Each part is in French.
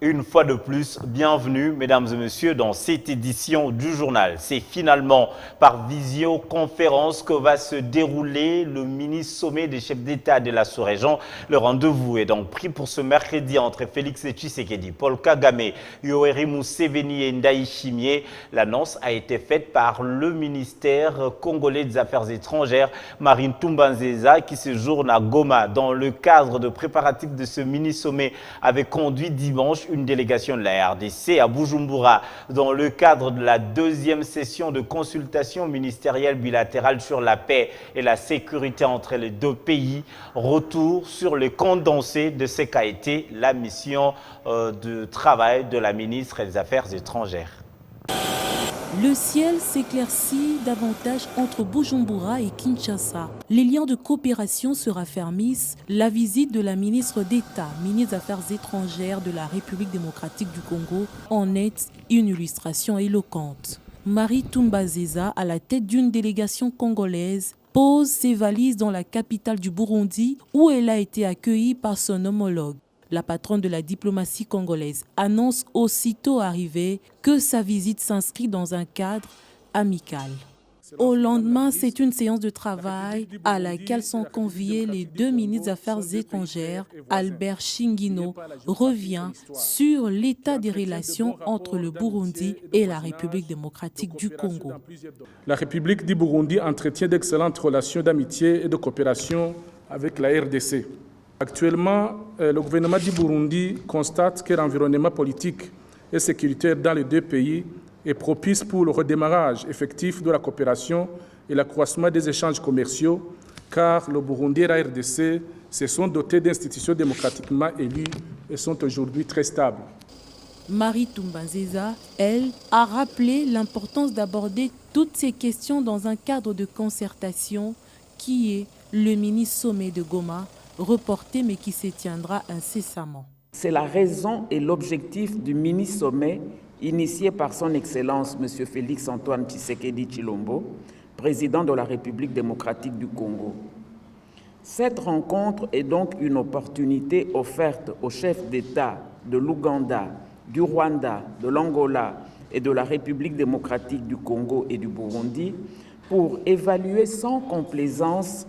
Une fois de plus, bienvenue mesdames et messieurs dans cette édition du journal. C'est finalement par visioconférence que va se dérouler le mini-sommet des chefs d'État de la sous-région. Le rendez-vous est donc pris pour ce mercredi entre Félix Tshisekedi, Paul Kagame, Yoweri Museveni et Ndayishimiye. L'annonce a été faite par le ministère congolais des Affaires étrangères, Marine Toumbanzeza, qui séjourne à Goma. Dans le cadre de préparatifs de ce mini-sommet, avait conduit dimanche une délégation de la RDC à Bujumbura dans le cadre de la deuxième session de consultation ministérielle bilatérale sur la paix et la sécurité entre les deux pays. Retour sur le condensé de ce qu'a été la mission de travail de la ministre des Affaires étrangères. Le ciel s'éclaircit davantage entre Bujumbura et Kinshasa. Les liens de coopération se raffermissent. La visite de la ministre d'État, ministre des Affaires étrangères de la République démocratique du Congo, en est une illustration éloquente. Marine Toumbanzeza, à la tête d'une délégation congolaise, pose ses valises dans la capitale du Burundi où elle a été accueillie par son homologue. La patronne de la diplomatie congolaise annonce aussitôt arrivée que sa visite s'inscrit dans un cadre amical. Au lendemain, c'est une séance de travail à laquelle sont conviés les deux ministres des Affaires étrangères. Albert Shingino revient sur l'état des relations entre le Burundi et la République démocratique du Congo. La République du Burundi entretient d'excellentes relations d'amitié et de coopération avec la RDC. Actuellement, le gouvernement du Burundi constate que l'environnement politique et sécuritaire dans les deux pays est propice pour le redémarrage effectif de la coopération et l'accroissement des échanges commerciaux, car le Burundi et la RDC se sont dotés d'institutions démocratiquement élues et sont aujourd'hui très stables. Marine Toumbanzeza, elle, a rappelé l'importance d'aborder toutes ces questions dans un cadre de concertation qui est le mini-sommet de Goma, reporté mais qui se tiendra incessamment. C'est la raison et l'objectif du mini-sommet initié par son Excellence M. Félix Antoine Tshisekedi Tshilombo, président de la République démocratique du Congo. Cette rencontre est donc une opportunité offerte aux chefs d'État de l'Ouganda, du Rwanda, de l'Angola et de la République démocratique du Congo et du Burundi pour évaluer sans complaisance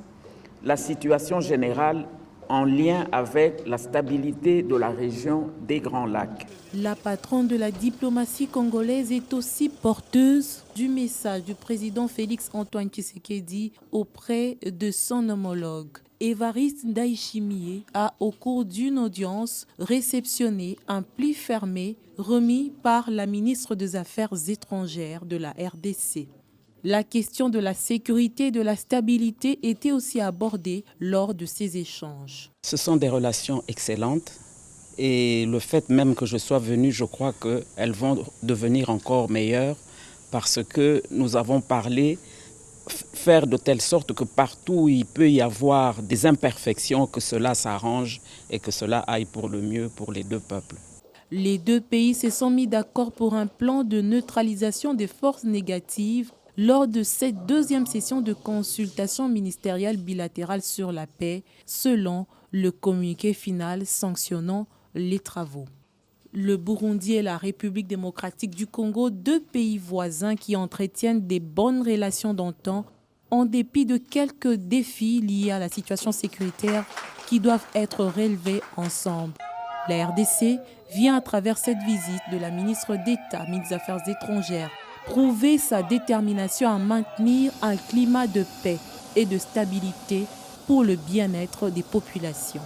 la situation générale en lien avec la stabilité de la région des Grands Lacs. La patronne de la diplomatie congolaise est aussi porteuse du message du président Félix Antoine Tshisekedi auprès de son homologue. Évariste Ndayishimiye a, au cours d'une audience, réceptionné un pli fermé remis par la ministre des Affaires étrangères de la RDC. La question de la sécurité et de la stabilité était aussi abordée lors de ces échanges. Ce sont des relations excellentes et le fait même que je sois venu, je crois qu'elles vont devenir encore meilleures parce que nous avons parlé, faire de telle sorte que partout où il peut y avoir des imperfections, que cela s'arrange et que cela aille pour le mieux pour les deux peuples. Les deux pays se sont mis d'accord pour un plan de neutralisation des forces négatives lors de cette deuxième session de consultation ministérielle bilatérale sur la paix, selon le communiqué final sanctionnant les travaux. Le Burundi et la République démocratique du Congo, deux pays voisins qui entretiennent des bonnes relations d'antan, en dépit de quelques défis liés à la situation sécuritaire qui doivent être relevés ensemble. La RDC vient à travers cette visite de la ministre d'État, ministre des Affaires étrangères, prouver sa détermination à maintenir un climat de paix et de stabilité pour le bien-être des populations.